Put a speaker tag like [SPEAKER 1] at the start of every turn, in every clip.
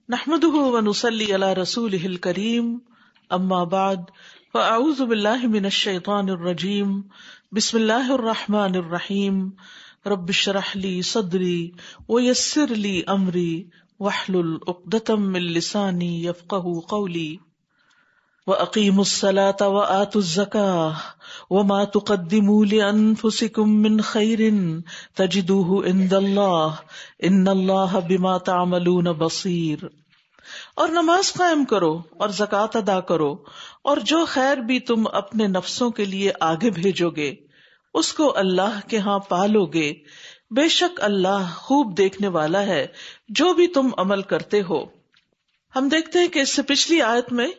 [SPEAKER 1] نحمده ونصلي على رسوله الكريم اما بعد فاعوذ بالله من الشيطان الرجيم بسم الله الرحمن الرحيم رب اشرح لي صدري ويسر لي امري واحلل عقدة من لساني يفقهوا قولي وَأَقِيمُوا الصَّلَاةَ وَآتُوا الزَّكَاةَ وَمَا تُقَدِّمُوا لِأَنفُسِكُم مِّن خَيْرٍ تَجِدُوهُ عِندَ اللَّهِ إِنَّ اللَّهَ بِمَا تَعْمَلُونَ بَصِيرٌ۔ اور نماز قائم کرو اور زکوٰۃ ادا کرو، اور جو خیر بھی تم اپنے نفسوں کے لیے آگے بھیجو گے اس کو اللہ کے ہاں پالو گے، بے شک اللہ خوب دیکھنے والا ہے جو بھی تم عمل کرتے ہو۔ ہم دیکھتے ہیں کہ اس سے پچھلی آیت میں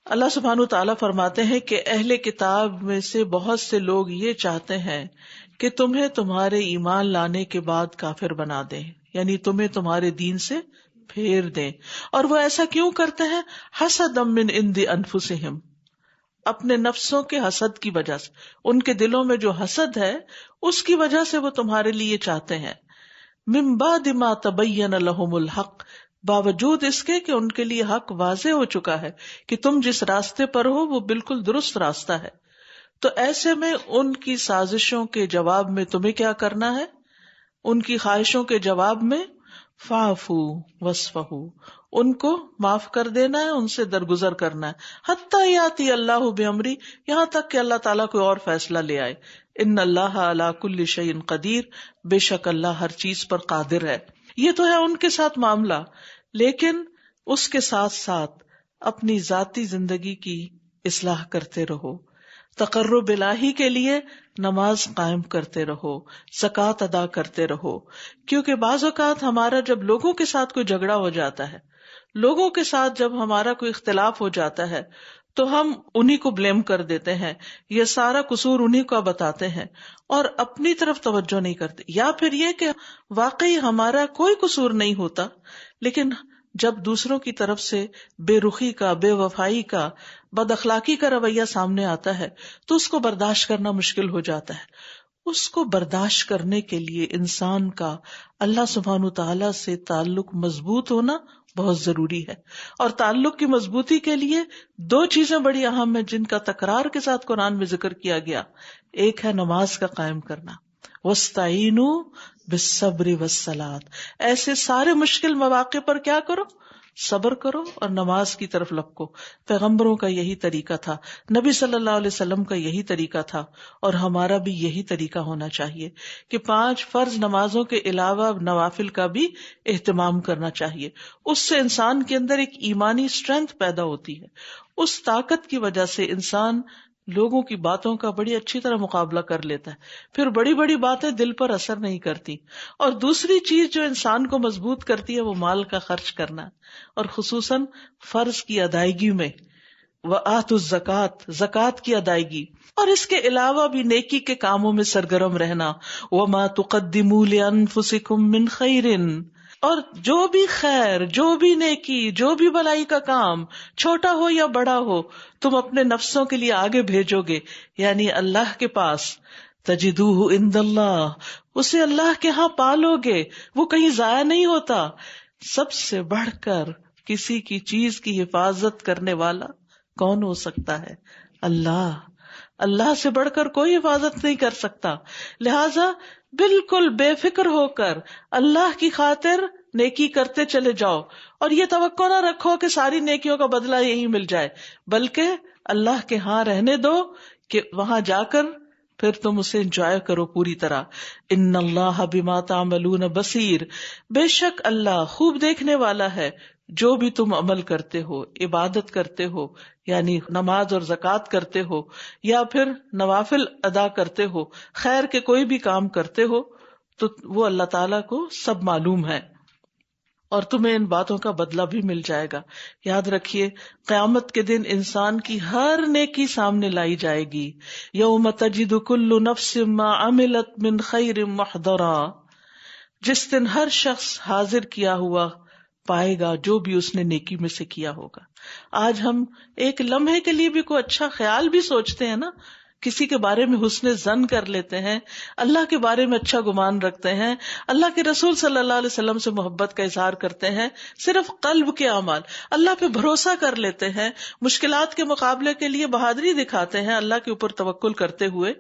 [SPEAKER 1] اللہ سبحانہ تعالیٰ فرماتے ہیں کہ اہل کتاب میں سے بہت سے لوگ یہ چاہتے ہیں کہ تمہیں تمہارے ایمان لانے کے بعد کافر بنا دیں، یعنی تمہیں تمہارے دین سے پھیر دیں۔ اور وہ ایسا کیوں کرتے ہیں؟ حسدا من عند انفسہم، اپنے نفسوں کے حسد کی وجہ سے، ان کے دلوں میں جو حسد ہے اس کی وجہ سے وہ تمہارے لیے چاہتے ہیں۔ من بعد ما تبین لہم الحق، باوجود اس کے کہ ان کے لیے حق واضح ہو چکا ہے کہ تم جس راستے پر ہو وہ بالکل درست راستہ ہے، تو ایسے میں ان کی سازشوں کے جواب میں تمہیں کیا کرنا ہے؟ ان کی خواہشوں کے جواب میں فاعفوا واصفحوا، ان کو معاف کر دینا ہے، ان سے درگزر کرنا ہے، حتی یاتی اللہ بامری، یہاں تک کہ اللہ تعالیٰ کوئی اور فیصلہ لے آئے۔ ان اللہ علی کل شیء قدیر، بے شک اللہ ہر چیز پر قادر ہے۔ یہ تو ہے ان کے ساتھ معاملہ، لیکن اس کے ساتھ ساتھ اپنی ذاتی زندگی کی اصلاح کرتے رہو، تقرب الہی کے لیے نماز قائم کرتے رہو، زکوٰۃ ادا کرتے رہو، کیونکہ بعض اوقات ہمارا جب لوگوں کے ساتھ کوئی جھگڑا ہو جاتا ہے، لوگوں کے ساتھ جب ہمارا کوئی اختلاف ہو جاتا ہے تو ہم انہی کو بلیم کر دیتے ہیں، یہ سارا قصور انہی کا بتاتے ہیں اور اپنی طرف توجہ نہیں کرتے، یا پھر یہ کہ واقعی ہمارا کوئی قصور نہیں ہوتا، لیکن جب دوسروں کی طرف سے بے رخی کا، بے وفائی کا، بد اخلاقی کا رویہ سامنے آتا ہے تو اس کو برداشت کرنا مشکل ہو جاتا ہے۔ اس کو برداشت کرنے کے لیے انسان کا اللہ سبحانہ تعالیٰ سے تعلق مضبوط ہونا بہت ضروری ہے، اور تعلق کی مضبوطی کے لیے دو چیزیں بڑی اہم ہیں جن کا تکرار کے ساتھ قرآن میں ذکر کیا گیا۔ ایک ہے نماز کا قائم کرنا، وَاسْتَعِینُوا بِالصَّبْرِ وَالصَّلَاةِ، ایسے سارے مشکل مواقع پر کیا کرو؟ صبر کرو اور نماز کی طرف لپکو۔ پیغمبروں کا یہی طریقہ تھا، نبی صلی اللہ علیہ وسلم کا یہی طریقہ تھا، اور ہمارا بھی یہی طریقہ ہونا چاہیے کہ 5 فرض نمازوں کے علاوہ نوافل کا بھی اہتمام کرنا چاہیے۔ اس سے انسان کے اندر ایک ایمانی اسٹرینتھ پیدا ہوتی ہے، اس طاقت کی وجہ سے انسان لوگوں کی باتوں کا بڑی اچھی طرح مقابلہ کر لیتا ہے، پھر بڑی بڑی باتیں دل پر اثر نہیں کرتی۔ اور دوسری چیز جو انسان کو مضبوط کرتی ہے وہ مال کا خرچ کرنا، اور خصوصاً فرض کی ادائیگی میں، وآتوا الزکاۃ، زکوٰۃ کی ادائیگی، اور اس کے علاوہ بھی نیکی کے کاموں میں سرگرم رہنا، وما تقدموا لانفسکم من خیر، اور جو بھی خیر، جو بھی نیکی، جو بھی بھلائی کا کام، چھوٹا ہو یا بڑا ہو، تم اپنے نفسوں کے لیے آگے بھیجو گے، یعنی اللہ کے پاس، تجدوہ عند اللہ، اسے اللہ کے ہاں پالو گے، وہ کہیں ضائع نہیں ہوتا۔ سب سے بڑھ کر کسی کی چیز کی حفاظت کرنے والا کون ہو سکتا ہے؟ اللہ۔ اللہ سے بڑھ کر کوئی حفاظت نہیں کر سکتا، لہذا بالکل بے فکر ہو کر اللہ کی خاطر نیکی کرتے چلے جاؤ، اور یہ توقع نہ رکھو کہ ساری نیکیوں کا بدلہ یہی مل جائے، بلکہ اللہ کے ہاں رہنے دو کہ وہاں جا کر پھر تم اسے انجوائے کرو پوری طرح۔ ان اللہ بما تعملون بصیر، بے شک اللہ خوب دیکھنے والا ہے جو بھی تم عمل کرتے ہو، عبادت کرتے ہو یعنی نماز اور زکوٰۃ کرتے ہو، یا پھر نوافل ادا کرتے ہو، خیر کے کوئی بھی کام کرتے ہو، تو وہ اللہ تعالیٰ کو سب معلوم ہے، اور تمہیں ان باتوں کا بدلہ بھی مل جائے گا۔ یاد رکھیے قیامت کے دن انسان کی ہر نیکی سامنے لائی جائے گی۔ یوم تجد کل نفس ما عملت من خیر محضرا، جس دن ہر شخص حاضر کیا ہوا پائے گا جو بھی اس نے نیکی میں سے کیا ہوگا۔ آج ہم ایک لمحے کے لیے بھی کوئی اچھا خیال بھی سوچتے ہیں نا کسی کے بارے میں حسن ظن کر لیتے ہیں، اللہ کے بارے میں اچھا گمان رکھتے ہیں، اللہ کے رسول صلی اللہ علیہ وسلم سے محبت کا اظہار کرتے ہیں، صرف قلب کے اعمال، اللہ پہ بھروسہ کر لیتے ہیں، مشکلات کے مقابلے کے لیے بہادری دکھاتے ہیں اللہ کے اوپر توکل کرتے ہوئے،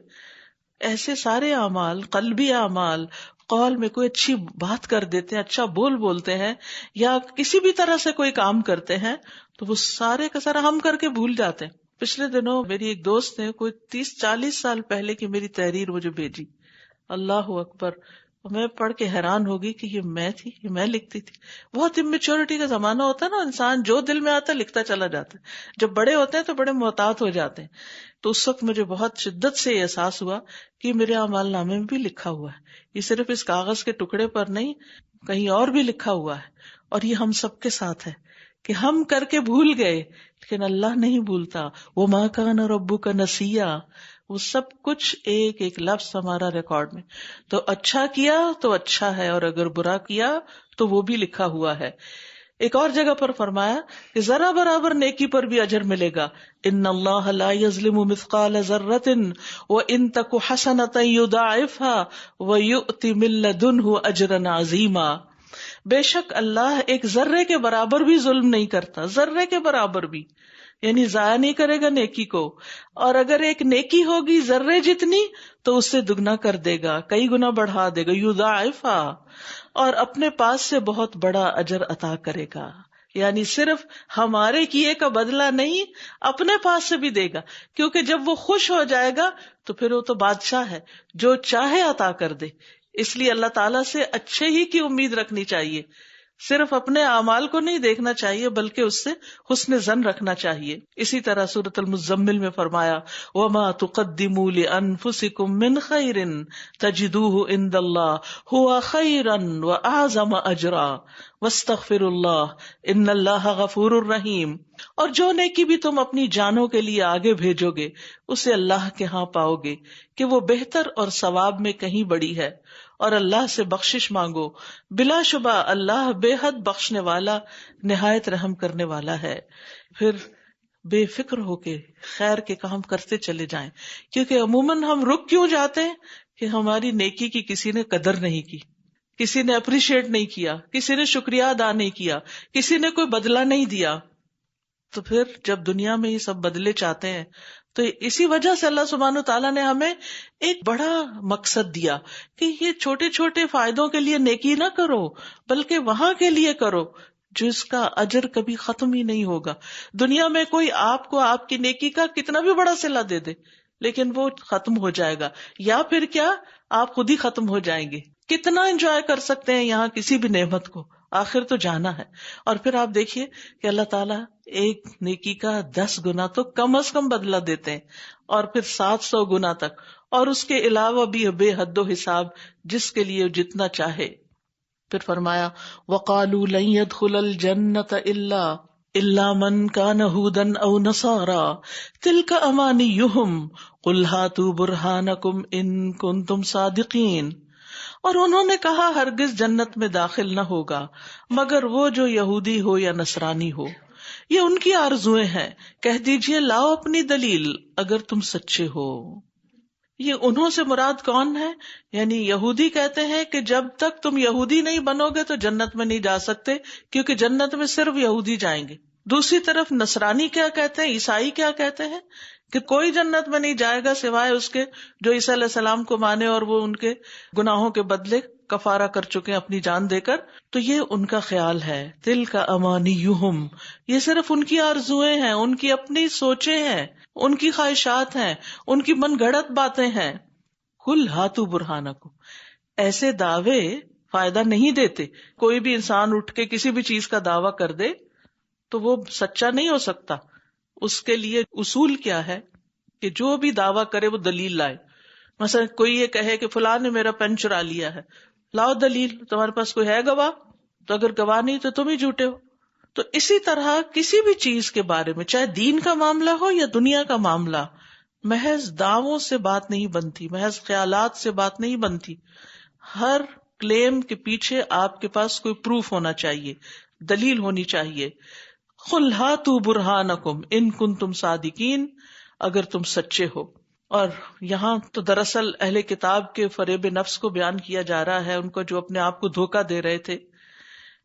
[SPEAKER 1] ایسے سارے اعمال، قلبی اعمال، قول میں کوئی اچھی بات کر دیتے ہیں، اچھا بولتے ہیں، یا کسی بھی طرح سے کوئی کام کرتے ہیں، تو وہ سارے کا سارا ہم کر کے بھول جاتے ہیں. پچھلے دنوں میری ایک دوست نے کوئی 30-40 سال پہلے کی میری تحریر مجھے بھیجی. اللہ اکبر، میں پڑھ کے حیران ہوگی کہ یہ میں تھی، یہ میں لکھتی تھی. بہت اممیچورٹی کا زمانہ ہوتا ہے نا، انسان جو دل میں آتا ہے لکھتا چلا جاتا ہے. جب بڑے ہوتے ہیں تو بڑے محتاط ہو جاتے ہیں. تو اس وقت مجھے بہت شدت سے احساس ہوا کہ میرے اعمال نامے میں بھی لکھا ہوا ہے، یہ صرف اس کاغذ کے ٹکڑے پر نہیں، کہیں اور بھی لکھا ہوا ہے. اور یہ ہم سب کے ساتھ ہے کہ ہم کر کے بھول گئے، لیکن اللہ نہیں بھولتا. وَمَا كَانَ رَبُّكَ نَسِيًّا، وہ سب کچھ ایک ایک لفظ ہمارا ریکارڈ میں. تو اچھا کیا تو اچھا ہے، اور اگر برا کیا تو وہ بھی لکھا ہوا ہے. ایک اور جگہ پر فرمایا کہ ذرا برابر نیکی پر بھی اجر ملے گا. ان اللہ لا یظلم مثقال ذرۃ وان تک حسنۃ یضاعفها ویؤت من لدنہ اجرا عظیما. بے شک اللہ ایک ذرے کے برابر بھی ظلم نہیں کرتا، ذرے کے برابر بھی، یعنی ضائع نہیں کرے گا نیکی کو. اور اگر ایک نیکی ہوگی ذرے جتنی تو اس سے دگنا کر دے گا، کئی گنا بڑھا دے گا. یضاعفها، اور اپنے پاس سے بہت بڑا اجر عطا کرے گا. یعنی صرف ہمارے کیے کا بدلہ نہیں، اپنے پاس سے بھی دے گا، کیونکہ جب وہ خوش ہو جائے گا تو پھر وہ تو بادشاہ ہے، جو چاہے عطا کر دے. اس لیے اللہ تعالیٰ سے اچھے ہی کی امید رکھنی چاہیے، صرف اپنے اعمال کو نہیں دیکھنا چاہیے بلکہ اس سے حسن ظن رکھنا چاہیے. اسی طرح سورۃ المزمل میں فرمایا وَمَا تُقَدِّمُوا لِأَنفُسِكُم مِّن خَيْرٍ تَجِدُوهُ عِندَ اللَّهِ هُوَ خَيْرًا وَأَعْظَمَ أَجْرًا وَاسْتَغْفِرُوا اللَّهَ إِنَّ اللَّهَ غَفُورٌ رَحِيمٌ. اور جو نیکی بھی تم اپنی جانوں کے لیے آگے بھیجو گے اسے اللہ کے ہاں پاؤ گے کہ وہ بہتر اور ثواب میں کہیں بڑی ہے، اور اللہ سے بخشش مانگو، بلا شبہ اللہ بے حد بخشنے والا نہایت رحم کرنے والا ہے. پھر بے فکر ہو کے خیر کے کام کرتے چلے جائیں، کیونکہ عموماً ہم رک کیوں جاتے ہیں کہ ہماری نیکی کی کسی نے قدر نہیں کی، کسی نے اپریشیٹ نہیں کیا، کسی نے شکریہ ادا نہیں کیا، کسی نے کوئی بدلہ نہیں دیا. تو پھر جب دنیا میں یہ سب بدلے چاہتے ہیں تو اسی وجہ سے اللہ سبحانہ تعالیٰ نے ہمیں ایک بڑا مقصد دیا کہ یہ چھوٹے چھوٹے فائدوں کے لیے نیکی نہ کرو بلکہ وہاں کے لیے کرو جس کا اجر کبھی ختم ہی نہیں ہوگا. دنیا میں کوئی آپ کو آپ کی نیکی کا کتنا بھی بڑا صلہ دے دے لیکن وہ ختم ہو جائے گا، یا پھر کیا آپ خود ہی ختم ہو جائیں گے. کتنا انجوائے کر سکتے ہیں یہاں کسی بھی نعمت کو، آخر تو جانا ہے. اور پھر آپ دیکھیے کہ اللہ تعالیٰ ایک نیکی کا 10 گنا تو کم از کم بدلہ دیتے ہیں، اور پھر 700 گنا تک، اور اس کے علاوہ بھی بے حد و حساب جس کے لیے جتنا چاہے. پھر فرمایا وَقَالُوا لَن يَدْخُلَ الْجَنَّةَ إِلَّا مَنْ كَانَ هُودًا أَوْ نَصَارَىٰ تِلْكَ أَمَانِيُّهُمْ قُلْ هَاتُوا بُرْهَانَكُمْ إِن كُنتُمْ صَادِقِينَ. اور انہوں نے کہا ہرگز جنت میں داخل نہ ہوگا مگر وہ جو یہودی ہو یا نصرانی ہو، یہ ان کی آرزویں ہیں، کہہ دیجئے لاؤ اپنی دلیل اگر تم سچے ہو. یہ انہوں سے مراد کون ہے؟ یعنی یہودی کہتے ہیں کہ جب تک تم یہودی نہیں بنو گے تو جنت میں نہیں جا سکتے، کیونکہ جنت میں صرف یہودی جائیں گے. دوسری طرف نصرانی کیا کہتے ہیں، عیسائی کیا کہتے ہیں کہ کوئی جنت میں نہیں جائے گا سوائے اس کے جو عیسیٰ علیہ السلام کو مانے اور وہ ان کے گناہوں کے بدلے کفارہ کر چکے ہیں اپنی جان دے کر. تو یہ ان کا خیال ہے. تلک امانیہم، یہ صرف ان کی آرزویں ہیں، ان کی اپنی سوچیں ہیں، ان کی خواہشات ہیں، ان کی من گھڑت باتیں ہیں. قل ہاتوا برہانکم، ایسے دعوے فائدہ نہیں دیتے. کوئی بھی انسان اٹھ کے کسی بھی چیز کا دعویٰ کر دے تو وہ سچا نہیں ہو سکتا. اس کے لیے اصول کیا ہے کہ جو بھی دعویٰ کرے وہ دلیل لائے. مثلا کوئی یہ کہے کہ فلاں نے میرا پین چرا لیا ہے، لاؤ دلیل، تمہارے پاس کوئی ہے گواہ؟ تو اگر گواہ نہیں تو تم ہی جھوٹے ہو. تو اسی طرح کسی بھی چیز کے بارے میں، چاہے دین کا معاملہ ہو یا دنیا کا معاملہ، محض دعووں سے بات نہیں بنتی، محض خیالات سے بات نہیں بنتی. ہر کلیم کے پیچھے آپ کے پاس کوئی پروف ہونا چاہیے، دلیل ہونی چاہیے. قل ہاتوا برہانکم ان کنتم صادقین، اگر تم سچے ہو. اور یہاں تو دراصل اہل کتاب کے فریب نفس کو بیان کیا جا رہا ہے، ان کو جو اپنے آپ کو دھوکہ دے رہے تھے.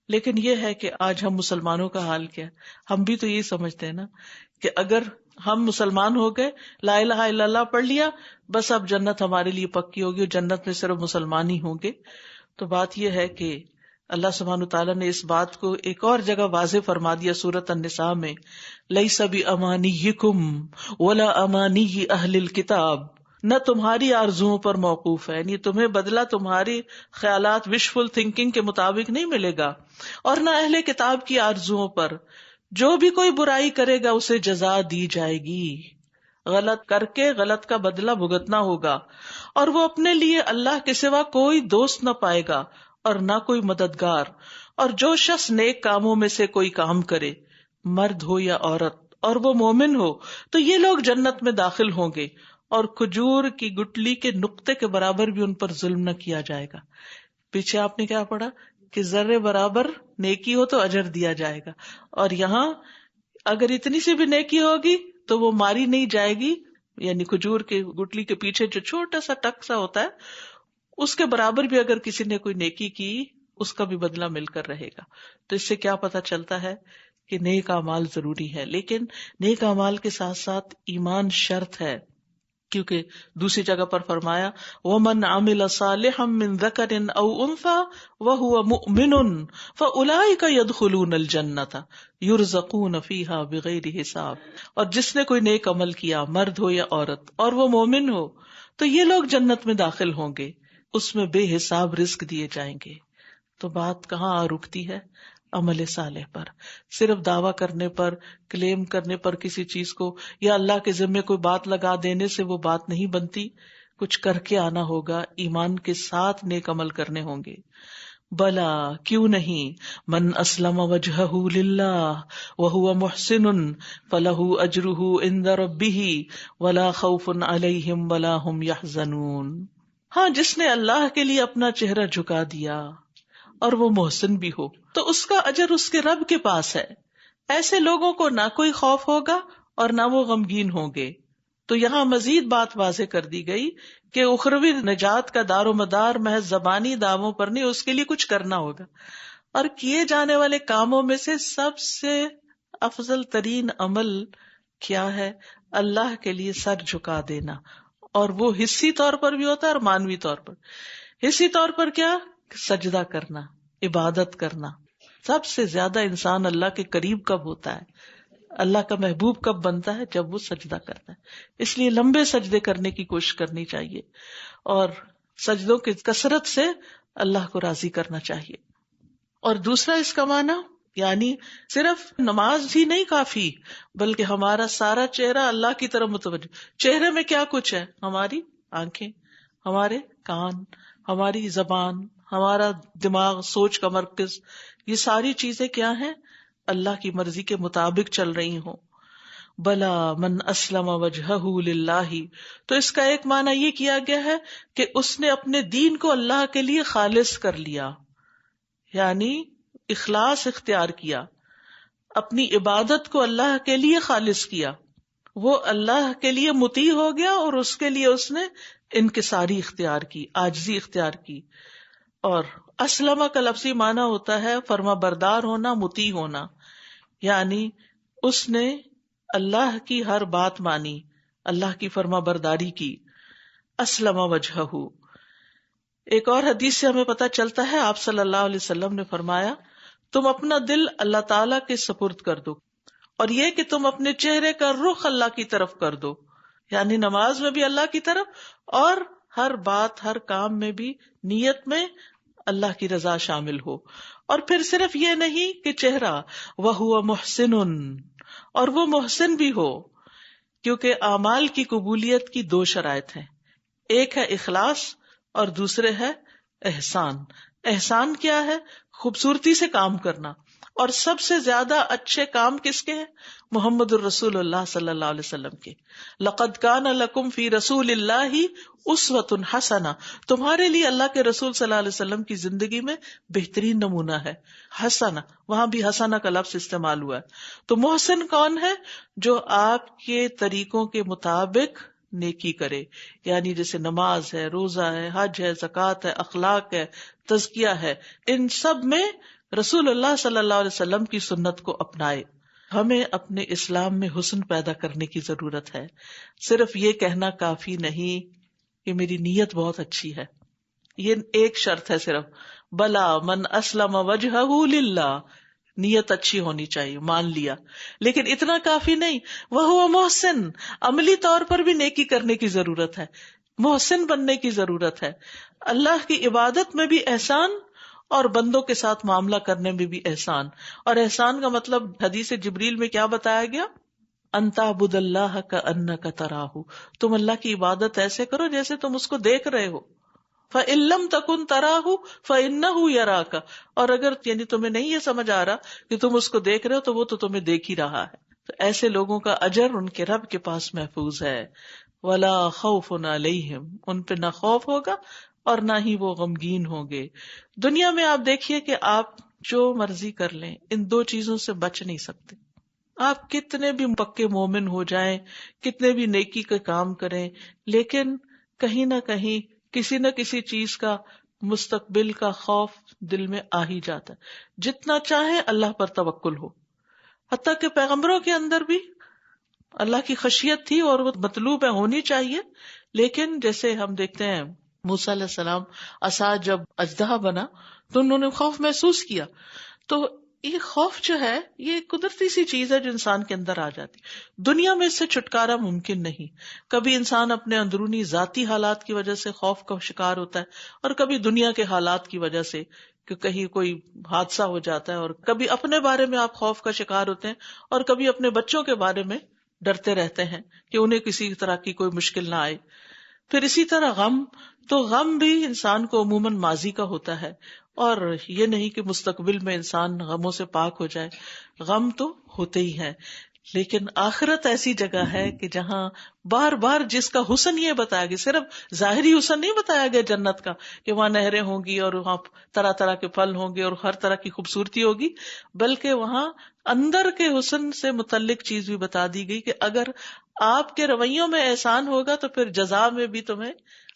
[SPEAKER 1] لیکن یہ ہے کہ آج ہم مسلمانوں کا حال کیا ہے؟ ہم بھی تو یہی سمجھتے ہیں نا کہ اگر ہم مسلمان ہو گئے، لا الہ الا اللہ پڑھ لیا، بس اب جنت ہمارے لیے پکی ہوگی، اور جنت میں صرف مسلمان ہی ہوں گے. تو بات یہ ہے کہ اللہ سبحانہ تعالیٰ نے اس بات کو ایک اور جگہ واضح فرما دیا سورۃ النساء میں، لیس بامانیکم ولا امانی اہل الکتاب، نہ تمہاری آرزوؤں پر موقوف ہے، یعنی تمہیں بدلہ تمہاری خیالات وشفل تھنکنگ کے مطابق نہیں ملے گا، اور نہ اہل کتاب کی آرزوؤں پر. جو بھی کوئی برائی کرے گا اسے جزا دی جائے گی، غلط کر کے غلط کا بدلہ بھگتنا ہوگا، اور وہ اپنے لیے اللہ کے سوا کوئی دوست نہ پائے گا اور نہ کوئی مددگار. اور جو شخص نیک کاموں میں سے کوئی کام کرے، مرد ہو یا عورت، اور وہ مومن ہو، تو یہ لوگ جنت میں داخل ہوں گے، اور کھجور کی گٹلی کے نقطے کے برابر بھی ان پر ظلم نہ کیا جائے گا. پیچھے آپ نے کیا پڑھا کہ ذرے برابر نیکی ہو تو اجر دیا جائے گا، اور یہاں اگر اتنی سی بھی نیکی ہوگی تو وہ ماری نہیں جائے گی، یعنی کھجور کے گٹلی کے پیچھے جو چھوٹا سا ٹک سا ہوتا ہے اس کے برابر بھی اگر کسی نے کوئی نیکی کی اس کا بھی بدلہ مل کر رہے گا. تو اس سے کیا پتہ چلتا ہے کہ نیک اعمال ضروری ہے، لیکن نیک اعمال کے ساتھ ساتھ ایمان شرط ہے، کیونکہ دوسری جگہ پر فرمایا وَمَنْ عَمِلَ صَالِحًا مِّن ذَكَرٍ أَوْ أُنثَىٰ وَهُوَ مُؤْمِنٌ فَأُولَٰئِكَ يَدْخُلُونَ الْجَنَّةَ يُرْزَقُونَ فِيهَا بِغَيْرِ حِسَاب. اور جس نے کوئی نیک عمل کیا، مرد ہو یا عورت، اور وہ مومن ہو، تو یہ لوگ جنت میں داخل ہوں گے، اس میں بے حساب رزق دیے جائیں گے. تو بات کہاں آ رکتی ہے؟ عمل صالح پر. صرف دعویٰ کرنے پر، کلیم کرنے پر کسی چیز کو، یا اللہ کے ذمے کوئی بات لگا دینے سے وہ بات نہیں بنتی، کچھ کر کے آنا ہوگا، ایمان کے ساتھ نیک عمل کرنے ہوں گے. بلا کیوں نہیں، من اسلم وجہہ للہ وہو محسن فلہ اجرہ عند ربہ ولا خوف علیہم ولا ہم یحزنون. ہاں، جس نے اللہ کے لیے اپنا چہرہ جھکا دیا اور وہ محسن بھی ہو تو اس کا اجر اس کے رب کے پاس ہے. ایسے لوگوں کو نہ کوئی خوف ہوگا اور نہ وہ غمگین ہوں گے. تو یہاں مزید بات واضح کر دی گئی کہ اخروی نجات کا دار و مدار محض زبانی دعووں پر نہیں، اس کے لیے کچھ کرنا ہوگا. اور کیے جانے والے کاموں میں سے سب سے افضل ترین عمل کیا ہے؟ اللہ کے لیے سر جھکا دینا. اور وہ حصی طور پر بھی ہوتا ہے اور مانوی طور پر. حصی طور پر کیا؟ سجدہ کرنا، عبادت کرنا. سب سے زیادہ انسان اللہ کے قریب کب ہوتا ہے، اللہ کا محبوب کب بنتا ہے؟ جب وہ سجدہ کرتا ہے. اس لیے لمبے سجدے کرنے کی کوشش کرنی چاہیے، اور سجدوں کی کثرت سے اللہ کو راضی کرنا چاہیے. اور دوسرا اس کا معنی یعنی صرف نماز ہی نہیں کافی، بلکہ ہمارا سارا چہرہ اللہ کی طرف متوجہ. چہرے میں کیا کچھ ہے؟ ہماری آنکھیں، ہمارے کان، ہماری زبان، ہمارا دماغ، سوچ کا مرکز، یہ ساری چیزیں کیا ہیں؟ اللہ کی مرضی کے مطابق چل رہی ہوں. بلا من اسلم وجہہ للہ، تو اس کا ایک معنی یہ کیا گیا ہے کہ اس نے اپنے دین کو اللہ کے لیے خالص کر لیا، یعنی اخلاص اختیار کیا، اپنی عبادت کو اللہ کے لیے خالص کیا. وہ اللہ کے لیے مطیع ہو گیا اور اس کے لیے اس نے انکساری اختیار کی، عاجزی اختیار کی. اور اسلمہ کا لفظی معنی ہوتا ہے فرما بردار ہونا، مطیع ہونا، یعنی اس نے اللہ کی ہر بات مانی، اللہ کی فرما برداری کی. اسلم وجہہ. ایک اور حدیث سے ہمیں پتہ چلتا ہے، آپ صلی اللہ علیہ وسلم نے فرمایا تم اپنا دل اللہ تعالیٰ کے سپرد کر دو، اور یہ کہ تم اپنے چہرے کا رخ اللہ کی طرف کر دو، یعنی نماز میں بھی اللہ کی طرف، اور ہر بات ہر کام میں بھی نیت میں اللہ کی رضا شامل ہو. اور پھر صرف یہ نہیں کہ چہرہ، وَهُوَ مُحْسِنٌ، اور وہ محسن بھی ہو، کیونکہ اعمال کی قبولیت کی دو شرائط ہیں، ایک ہے اخلاص اور دوسرے ہے احسان. احسان کیا ہے؟ خوبصورتی سے کام کرنا. اور سب سے زیادہ اچھے کام کس کے ہیں؟ محمد الرسول اللہ صلی اللہ علیہ وسلم کے. لقد کان لکم فی رسول اللہ اسوۃ حسنہ، تمہارے لیے اللہ کے رسول صلی اللہ علیہ وسلم کی زندگی میں بہترین نمونہ ہے. حسنہ، وہاں بھی حسنہ کا لفظ استعمال ہوا ہے. تو محسن کون ہے؟ جو آپ کے طریقوں کے مطابق نیکی کرے. یعنی جیسے نماز ہے، روزہ ہے، حج ہے، زکوٰۃ ہے، اخلاق ہے، تزکیہ ہے، ان سب میں رسول اللہ صلی اللہ علیہ وسلم کی سنت کو اپنائے. ہمیں اپنے اسلام میں حسن پیدا کرنے کی ضرورت ہے. صرف یہ کہنا کافی نہیں کہ میری نیت بہت اچھی ہے، یہ ایک شرط ہے صرف. بلا من اسلم وجہہ للہ، نیت اچھی ہونی چاہیے، مان لیا، لیکن اتنا کافی نہیں. وہ محسن، عملی طور پر بھی نیکی کرنے کی ضرورت ہے، محسن بننے کی ضرورت ہے. اللہ کی عبادت میں بھی احسان اور بندوں کے ساتھ معاملہ کرنے میں بھی احسان. اور احسان کا مطلب حدیث جبریل میں کیا بتایا گیا؟ ان تعبد اللہ کأنک تراہ، تم اللہ کی عبادت ایسے کرو جیسے تم اس کو دیکھ رہے ہو. فَإِن لَّمْ تَكُن تَرَاهُ فَإِنَّهُ يَرَاكَ، اور اگر یعنی تمہیں نہیں یہ سمجھ آ رہا کہ تم اس کو دیکھ رہے ہو تو وہ تو تمہیں دیکھ ہی رہا ہے. تو ایسے لوگوں کا اجر ان کے رب کے پاس محفوظ ہے. وَلَا خَوْفٌ عَلَيْهِمْ، ان پہ نہ خوف ہوگا اور نہ ہی وہ غمگین ہوں گے. دنیا میں آپ دیکھیے کہ آپ جو مرضی کر لیں، ان دو چیزوں سے بچ نہیں سکتے. آپ کتنے بھی پکے مومن ہو جائیں، کتنے بھی نیکی کے کام کریں، لیکن کہیں نہ کہیں کسی نہ کسی چیز کا، مستقبل کا خوف دل میں آ ہی جاتا ہے. جتنا چاہے اللہ پر توکل ہو. حتیٰ کہ پیغمبروں کے اندر بھی اللہ کی خشیت تھی اور وہ مطلوب ہے، ہونی چاہیے، لیکن جیسے ہم دیکھتے ہیں موسیٰ علیہ السلام عصا جب اژدہا بنا تو انہوں نے خوف محسوس کیا. تو یہ خوف جو ہے یہ قدرتی سی چیز ہے جو انسان کے اندر آ جاتی. دنیا میں اس سے چھٹکارا ممکن نہیں. کبھی انسان اپنے اندرونی ذاتی حالات کی وجہ سے خوف کا شکار ہوتا ہے، اور کبھی دنیا کے حالات کی وجہ سے کہ کہیں کوئی حادثہ ہو جاتا ہے، اور کبھی اپنے بارے میں آپ خوف کا شکار ہوتے ہیں، اور کبھی اپنے بچوں کے بارے میں ڈرتے رہتے ہیں کہ انہیں کسی طرح کی کوئی مشکل نہ آئے. پھر اسی طرح غم، تو غم بھی انسان کو عموماً ماضی کا ہوتا ہے، اور یہ نہیں کہ مستقبل میں انسان غموں سے پاک ہو جائے. غم تو ہوتے ہی ہیں، لیکن آخرت ایسی جگہ ہے کہ جہاں بار بار جس کا حسن یہ بتایا گیا، صرف ظاہری حسن نہیں بتایا گیا جنت کا کہ وہاں نہریں ہوں گی اور وہاں طرح طرح کے پھل ہوں گے اور ہر طرح کی خوبصورتی ہوگی، بلکہ وہاں اندر کے حسن سے متعلق چیز بھی بتا دی گئی کہ اگر آپ کے رویوں میں احسان ہوگا تو پھر جزا میں بھی تمہیں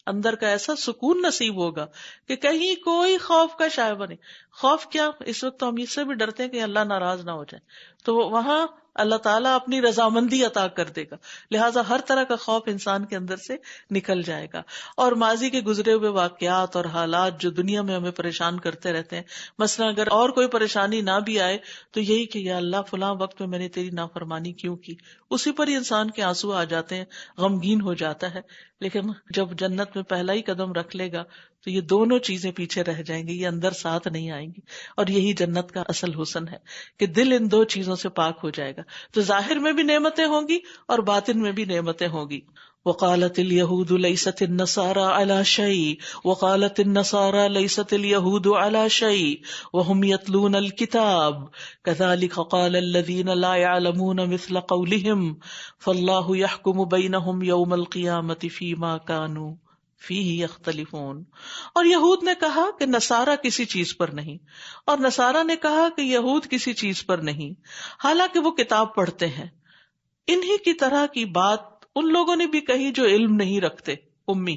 [SPEAKER 1] اندر کا ایسا سکون نصیب ہوگا کہ کہیں کوئی خوف کا شائبہ نہیں. خوف کیا، اس وقت تو ہم اس سے بھی ڈرتے ہیں کہ اللہ ناراض نہ ہو جائے، تو وہاں اللہ تعالیٰ اپنی رضامندی عطا کر دے گا، لہٰذا ہر طرح کا خوف انسان کے اندر سے نکل جائے گا. اور ماضی کے گزرے ہوئے واقعات اور حالات جو دنیا میں ہمیں پریشان کرتے رہتے ہیں، مثلا اگر اور کوئی پریشانی نہ بھی آئے تو یہی کہ یا اللہ فلاں وقت میں نے تیری نافرمانی کیوں کی، اسی پر ہی انسان کے آنسو آ جاتے ہیں، غمگین ہو جاتا ہے. لیکن جب جنت میں پہلا ہی قدم رکھ لے گا تو یہ دونوں چیزیں پیچھے رہ جائیں گی، یہ اندر ساتھ نہیں آئیں گی. اور یہی جنت کا اصل حسن ہے کہ دل ان دو چیزوں سے پاک ہو جائے گا. تو ظاہر میں بھی نعمتیں ہوں گی اور باطن میں بھی نعمتیں ہوں گی. وقالت اليهود ليست النصارى على شيء وقالت النصارى ليست اليهود على شيء وهم يتلون الكتاب كذلك قال الذين لا يعلمون مثل قولهم فالله يحكم بينهم يوم القيامة فيما كانوا فيه يختلفون. اور یہود نے کہا کہ نصارہ کسی چیز پر نہیں، اور نصارہ نے کہا کہ یہود کسی چیز پر نہیں، حالانکہ وہ کتاب پڑھتے ہیں. انہی کی طرح کی بات ان لوگوں نے بھی کہی جو علم نہیں رکھتے، امی.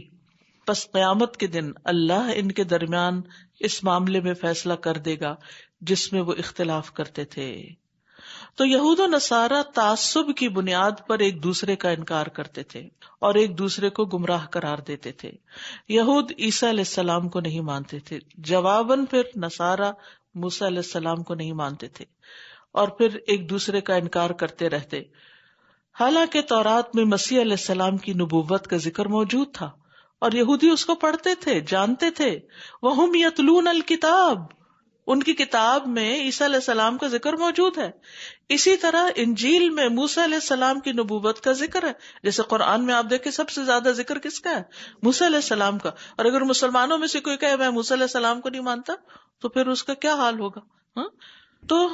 [SPEAKER 1] پس قیامت کے دن اللہ ان کے درمیان اس معاملے میں فیصلہ کر دے گا جس میں وہ اختلاف کرتے تھے. تو یہود و نصارہ تعصب کی بنیاد پر ایک دوسرے کا انکار کرتے تھے اور ایک دوسرے کو گمراہ قرار دیتے تھے. یہود عیسیٰ علیہ السلام کو نہیں مانتے تھے، جواباً پھر نصارہ موسیٰ علیہ السلام کو نہیں مانتے تھے، اور پھر ایک دوسرے کا انکار کرتے رہتے. حالانکہ تورات میں مسیح علیہ السلام کی نبوت کا ذکر موجود تھا اور یہودی اس کو پڑھتے تھے، جانتے تھے. وَهُمْ يَتْلُونَ الْكِتَابَ، ان کی کتاب میں عیسیٰ علیہ السلام کا ذکر موجود ہے. اسی طرح انجیل میں موسیٰ علیہ السلام کی نبوت کا ذکر ہے. جیسے قرآن میں آپ دیکھیں سب سے زیادہ ذکر کس کا ہے؟ موسیٰ علیہ السلام کا. اور اگر مسلمانوں میں سے کوئی کہے میں موسیٰ علیہ السلام کو نہیں مانتا تو پھر اس کا کیا حال ہوگا؟ تو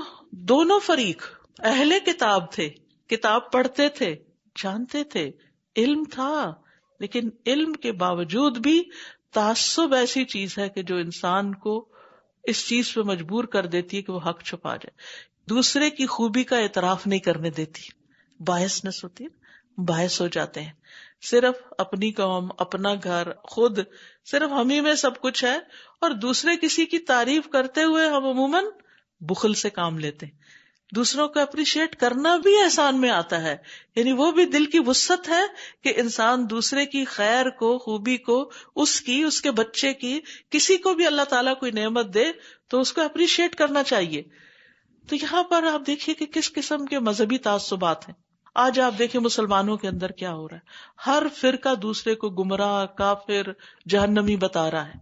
[SPEAKER 1] دونوں فریق اہل کتاب تھے، کتاب پڑھتے تھے، جانتے تھے، علم تھا، لیکن علم کے باوجود بھی تعصب ایسی چیز ہے کہ جو انسان کو اس چیز پہ مجبور کر دیتی ہے کہ وہ حق چھپا جائے، دوسرے کی خوبی کا اعتراف نہیں کرنے دیتی. بائسنس ہوتی ہے، باعث ہو جاتے ہیں. صرف اپنی قوم، اپنا گھر، خود صرف ہم ہی میں سب کچھ ہے، اور دوسرے کسی کی تعریف کرتے ہوئے ہم عموماً بخل سے کام لیتے ہیں. دوسروں کو اپریشیٹ کرنا بھی احسان میں آتا ہے، یعنی وہ بھی دل کی وسعت ہے کہ انسان دوسرے کی خیر کو، خوبی کو، اس کے بچے کی، کسی کو بھی اللہ تعالیٰ کوئی نعمت دے تو اس کو اپریشیٹ کرنا چاہیے. تو یہاں پر آپ دیکھیے کہ کس قسم کے مذہبی تعصبات ہیں. آج آپ دیکھیں مسلمانوں کے اندر کیا ہو رہا ہے، ہر فرقہ دوسرے کو گمراہ، کافر، جہنمی بتا رہا ہے،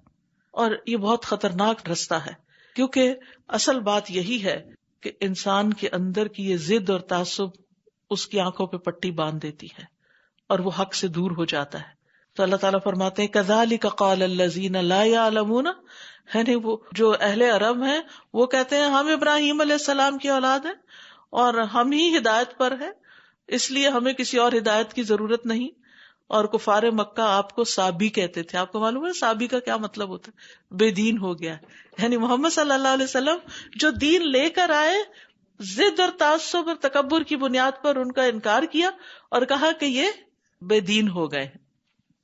[SPEAKER 1] اور یہ بہت خطرناک رستہ ہے، کیونکہ اصل بات یہی ہے کہ انسان کے اندر کی یہ ضد اور تعصب اس کی آنکھوں پہ پٹی باندھ دیتی ہے اور وہ حق سے دور ہو جاتا ہے. تو اللہ تعالیٰ فرماتے ہیں کذالک قال الذین لا یعلمون، یعنی وہ جو اہل عرب ہیں وہ کہتے ہیں ہم ابراہیم علیہ السلام کی اولاد ہیں اور ہم ہی ہدایت پر ہیں، اس لیے ہمیں کسی اور ہدایت کی ضرورت نہیں. اور کفار مکہ آپ کو صابی کہتے تھے. آپ کو معلوم ہے صابی کا کیا مطلب ہوتا ہے؟ بے دین ہو گیا. یعنی محمد صلی اللہ علیہ وسلم جو دین لے کر آئے، ضد اور تعصب اور تکبر کی بنیاد پر ان کا انکار کیا اور کہا کہ یہ بے دین ہو گئے.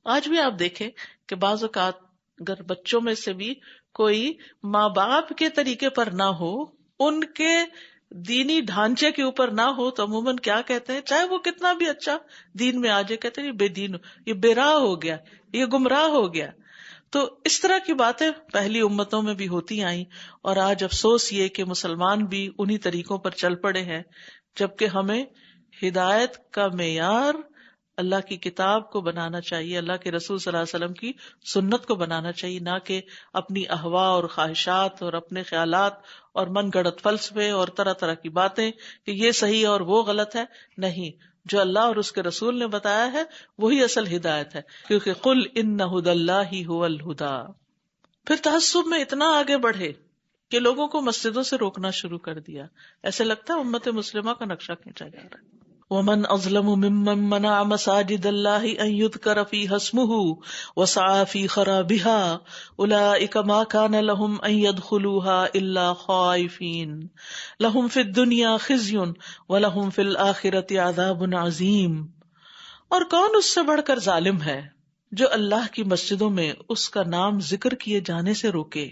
[SPEAKER 1] آج بھی آپ دیکھیں کہ بعض اوقات اگر بچوں میں سے بھی کوئی ماں باپ کے طریقے پر نہ ہو، ان کے دینی ڈھانچے کے اوپر نہ ہو، تو عموماً کیا کہتے ہیں، چاہے وہ کتنا بھی اچھا دین میں آ جائے، کہتے ہیں یہ بے دین ہو، یہ بے راہ ہو گیا، یہ گمراہ ہو گیا. تو اس طرح کی باتیں پہلی امتوں میں بھی ہوتی آئیں، اور آج افسوس یہ کہ مسلمان بھی انہی طریقوں پر چل پڑے ہیں، جبکہ ہمیں ہدایت کا معیار اللہ کی کتاب کو بنانا چاہیے، اللہ کے رسول صلی اللہ علیہ وسلم کی سنت کو بنانا چاہیے، نہ کہ اپنی اہواء اور خواہشات اور اپنے خیالات اور من گڑت فلسفے اور طرح طرح کی باتیں کہ یہ صحیح اور وہ غلط ہے. نہیں، جو اللہ اور اس کے رسول نے بتایا ہے وہی اصل ہدایت ہے، کیونکہ قل ان ھدی اللہ ھو الھدی. پھر تعصب میں اتنا آگے بڑھے کہ لوگوں کو مسجدوں سے روکنا شروع کر دیا. ایسے لگتا ہے امت مسلمہ کا نقشہ کھینچا جا رہا ہے. ومن اظلم ممن منع مساجد اللہ ان یذکر فیہا اسمہ وسعی فی خرابها اولئک ما کان لهم ان يدخلوها الا خائفین لهم فی الدنیا خزی ولهم فی الآخرۃ عذاب عظیم. اور کون اس سے بڑھ کر ظالم ہے جو اللہ کی مسجدوں میں اس کا نام ذکر کیے جانے سے روکے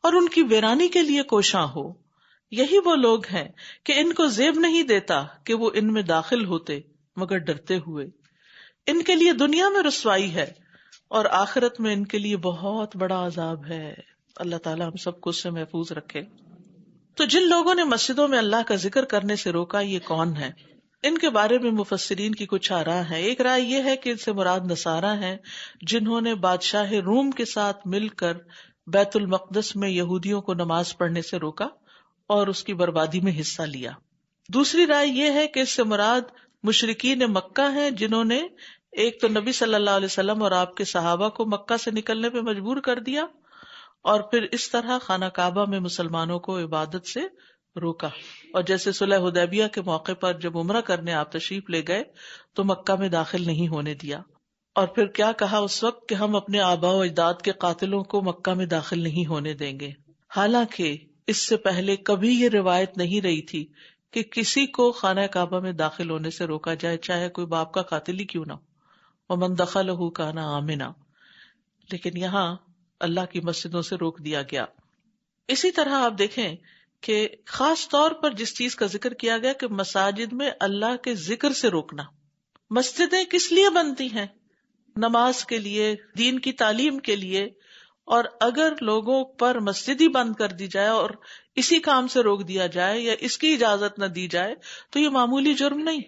[SPEAKER 1] اور ان کی ویرانی کے لیے کوشاں ہو. یہی وہ لوگ ہیں کہ ان کو زیب نہیں دیتا کہ وہ ان میں داخل ہوتے مگر ڈرتے ہوئے. ان کے لیے دنیا میں رسوائی ہے اور آخرت میں ان کے لیے بہت بڑا عذاب ہے. اللہ تعالیٰ ہم سب کو اس سے محفوظ رکھے. تو جن لوگوں نے مسجدوں میں اللہ کا ذکر کرنے سے روکا، یہ کون ہے؟ ان کے بارے میں مفسرین کی کچھ آراء ہیں. ایک رائے یہ ہے کہ ان سے مراد نصارہ ہیں جنہوں نے بادشاہ روم کے ساتھ مل کر بیت المقدس میں یہودیوں کو نماز پڑھنے سے روکا اور اس کی بربادی میں حصہ لیا. دوسری رائے یہ ہے کہ اس سے مراد مشرکین مکہ ہیں جنہوں نے ایک تو نبی صلی اللہ علیہ وسلم اور آپ کے صحابہ کو مکہ سے نکلنے پہ مجبور کر دیا، اور پھر اس طرح خانہ کعبہ میں مسلمانوں کو عبادت سے روکا. اور جیسے صلح حدیبیہ کے موقع پر جب عمرہ کرنے آپ تشریف لے گئے تو مکہ میں داخل نہیں ہونے دیا، اور پھر کیا کہا اس وقت کہ ہم اپنے آباء و اجداد کے قاتلوں کو مکہ میں داخل نہیں ہونے دیں گے. حالانکہ اس سے پہلے کبھی یہ روایت نہیں رہی تھی کہ کسی کو خانہ کعبہ میں داخل ہونے سے روکا جائے، چاہے کوئی باپ کا قاتل ہی کیوں نہ ہو. وَمَن دَخَلَهُ كَانَ آمِنًا. لیکن یہاں اللہ کی مسجدوں سے روک دیا گیا. اسی طرح آپ دیکھیں کہ خاص طور پر جس چیز کا ذکر کیا گیا کہ مساجد میں اللہ کے ذکر سے روکنا. مسجدیں کس لیے بنتی ہیں؟ نماز کے لیے، دین کی تعلیم کے لیے. اور اگر لوگوں پر مسجد ہی بند کر دی جائے اور اسی کام سے روک دیا جائے یا اس کی اجازت نہ دی جائے تو یہ معمولی جرم نہیں.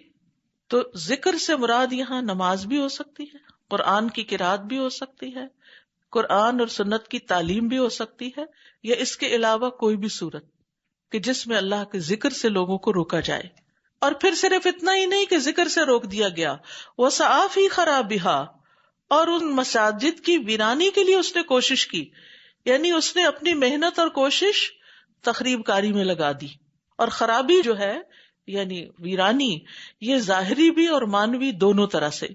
[SPEAKER 1] تو ذکر سے مراد یہاں نماز بھی ہو سکتی ہے، قرآن کی قرات بھی ہو سکتی ہے، قرآن اور سنت کی تعلیم بھی ہو سکتی ہے، یا اس کے علاوہ کوئی بھی صورت کہ جس میں اللہ کے ذکر سے لوگوں کو روکا جائے. اور پھر صرف اتنا ہی نہیں کہ ذکر سے روک دیا گیا، وَسَعَىٰ فِي خَرَابِهَا، اور ان مساجد کی ویرانی کے لیے اس نے کوشش کی، یعنی اس نے اپنی محنت اور کوشش تخریب کاری میں لگا دی. اور خرابی جو ہے یعنی ویرانی، یہ ظاہری بھی اور مانوی دونوں طرح سے.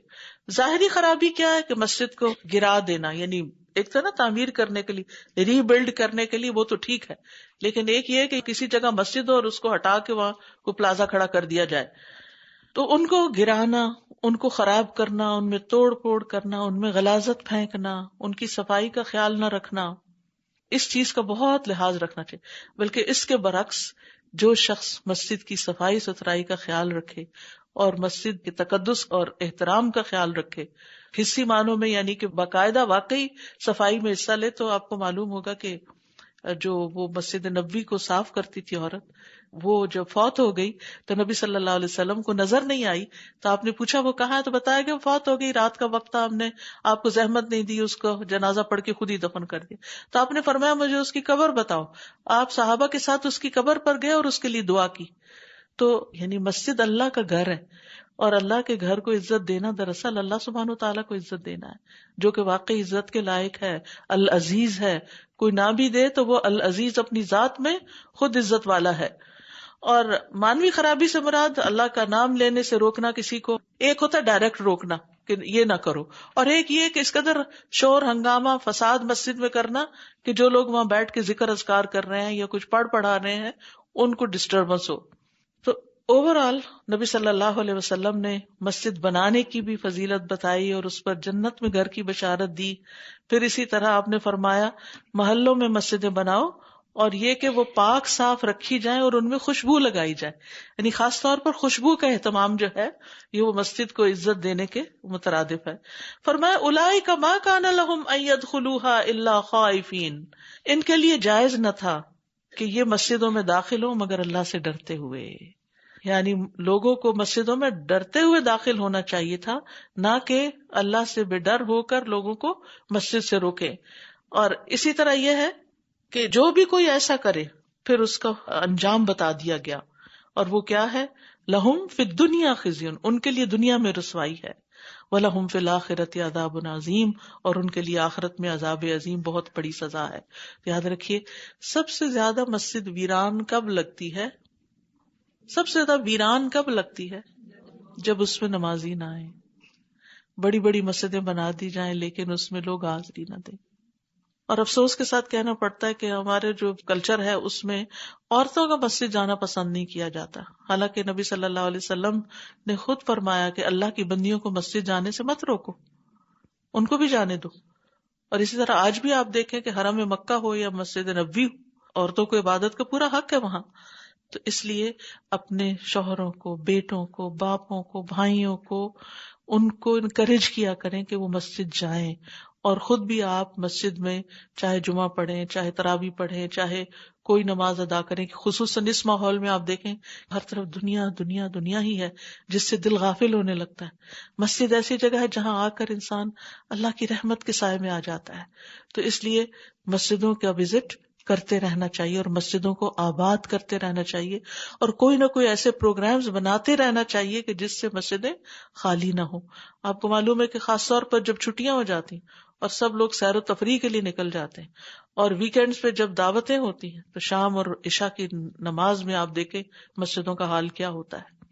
[SPEAKER 1] ظاہری خرابی کیا ہے کہ مسجد کو گرا دینا، یعنی ایک تو نا تعمیر کرنے کے لیے، ری بلڈ کرنے کے لیے وہ تو ٹھیک ہے، لیکن ایک یہ کہ کسی جگہ مسجد ہو اور اس کو ہٹا کے وہاں کوئی پلازا کھڑا کر دیا جائے. تو ان کو گرانا، ان کو خراب کرنا، ان میں توڑ پھوڑ کرنا، ان میں غلاظت پھینکنا، ان کی صفائی کا خیال نہ رکھنا، اس چیز کا بہت لحاظ رکھنا چاہیے. بلکہ اس کے برعکس جو شخص مسجد کی صفائی ستھرائی کا خیال رکھے اور مسجد کے تقدس اور احترام کا خیال رکھے، حصی معنوں میں یعنی کہ باقاعدہ واقعی صفائی میں حصہ لے، تو آپ کو معلوم ہوگا کہ جو وہ مسجد نبوی کو صاف کرتی تھی عورت، وہ جب فوت ہو گئی تو نبی صلی اللہ علیہ وسلم کو نظر نہیں آئی، تو آپ نے پوچھا وہ کہاں ہے، تو بتایا کہ وہ فوت ہو گئی، رات کا وقت تھا، ہم نے آپ کو زحمت نہیں دی، اس کو جنازہ پڑھ کے خود ہی دفن کر دیا. تو آپ نے فرمایا مجھے اس کی قبر بتاؤ. آپ صحابہ کے ساتھ اس کی قبر پر گئے اور اس کے لیے دعا کی. تو یعنی مسجد اللہ کا گھر ہے، اور اللہ کے گھر کو عزت دینا دراصل اللہ سبحانہ و تعالیٰ کو عزت دینا ہے، جو کہ واقعی عزت کے لائق ہے، العزیز ہے. کوئی نہ بھی دے تو وہ العزیز اپنی ذات میں خود عزت والا ہے. اور مانوی خرابی سے مراد اللہ کا نام لینے سے روکنا کسی کو. ایک ہوتا ہے ڈائریکٹ روکنا کہ یہ نہ کرو، اور ایک یہ کہ اس قدر شور ہنگامہ فساد مسجد میں کرنا کہ جو لوگ وہاں بیٹھ کے ذکر اذکار کر رہے ہیں یا کچھ پڑھا رہے ہیں ان کو ڈسٹربنس ہو. تو اوور آل نبی صلی اللہ علیہ وسلم نے مسجد بنانے کی بھی فضیلت بتائی اور اس پر جنت میں گھر کی بشارت دی. پھر اسی طرح آپ نے فرمایا محلوں میں مسجدیں بناؤ، اور یہ کہ وہ پاک صاف رکھی جائیں اور ان میں خوشبو لگائی جائے. یعنی خاص طور پر خوشبو کا اہتمام جو ہے یہ وہ مسجد کو عزت دینے کے مترادف ہے. فرمایا اولئک ما کان لهم ان يدخلوها الا خائفین، ان کے لیے جائز نہ تھا کہ یہ مسجدوں میں داخل ہوں مگر اللہ سے ڈرتے ہوئے. یعنی لوگوں کو مسجدوں میں ڈرتے ہوئے داخل ہونا چاہیے تھا، نہ کہ اللہ سے بے ڈر ہو کر لوگوں کو مسجد سے روکے. اور اسی طرح یہ ہے کہ جو بھی کوئی ایسا کرے پھر اس کا انجام بتا دیا گیا، اور وہ کیا ہے؟ لہم فی الدنیا خزی، ان کے لیے دنیا میں رسوائی ہے، وَلَهُمْ فِي الْآخِرَةِ عَذَابٌ عَظِيمٌ، اور ان کے لیے آخرت میں عذاب عظیم بہت بڑی سزا ہے. یاد رکھیے سب سے زیادہ مسجد ویران کب لگتی ہے؟ سب سے زیادہ ویران کب لگتی ہے؟ جب اس میں نمازی نہ آئے. بڑی بڑی مسجدیں بنا دی جائیں لیکن اس میں لوگ حاضری نہ دیں. اور افسوس کے ساتھ کہنا پڑتا ہے کہ ہمارے جو کلچر ہے اس میں عورتوں کا مسجد جانا پسند نہیں کیا جاتا، حالانکہ نبی صلی اللہ علیہ وسلم نے خود فرمایا کہ اللہ کی بندیوں کو مسجد جانے سے مت روکو، ان کو بھی جانے دو. اور اسی طرح آج بھی آپ دیکھیں کہ حرم مکہ ہو یا مسجد نبوی ہو، عورتوں کو عبادت کا پورا حق ہے وہاں. تو اس لیے اپنے شوہروں کو، بیٹوں کو، باپوں کو، بھائیوں کو، ان کو انکریج کیا کریں کہ وہ مسجد جائیں. اور خود بھی آپ مسجد میں چاہے جمعہ پڑھیں، چاہے تراویح پڑھیں، چاہے کوئی نماز ادا کریں. خصوصاً اس ماحول میں آپ دیکھیں ہر طرف دنیا دنیا دنیا ہی ہے، جس سے دل غافل ہونے لگتا ہے. مسجد ایسی جگہ ہے جہاں آ کر انسان اللہ کی رحمت کے سائے میں آ جاتا ہے. تو اس لیے مسجدوں کا وزٹ کرتے رہنا چاہیے اور مسجدوں کو آباد کرتے رہنا چاہیے، اور کوئی نہ کوئی ایسے پروگرامز بناتے رہنا چاہیے کہ جس سے مسجدیں خالی نہ ہوں. آپ کو معلوم ہے کہ خاص طور پر جب چھٹیاں ہو جاتی اور سب لوگ سیر و تفریح کے لیے نکل جاتے ہیں، اور ویکینڈز پہ جب دعوتیں ہوتی ہیں تو شام اور عشاء کی نماز میں آپ دیکھیں مسجدوں کا حال کیا ہوتا ہے.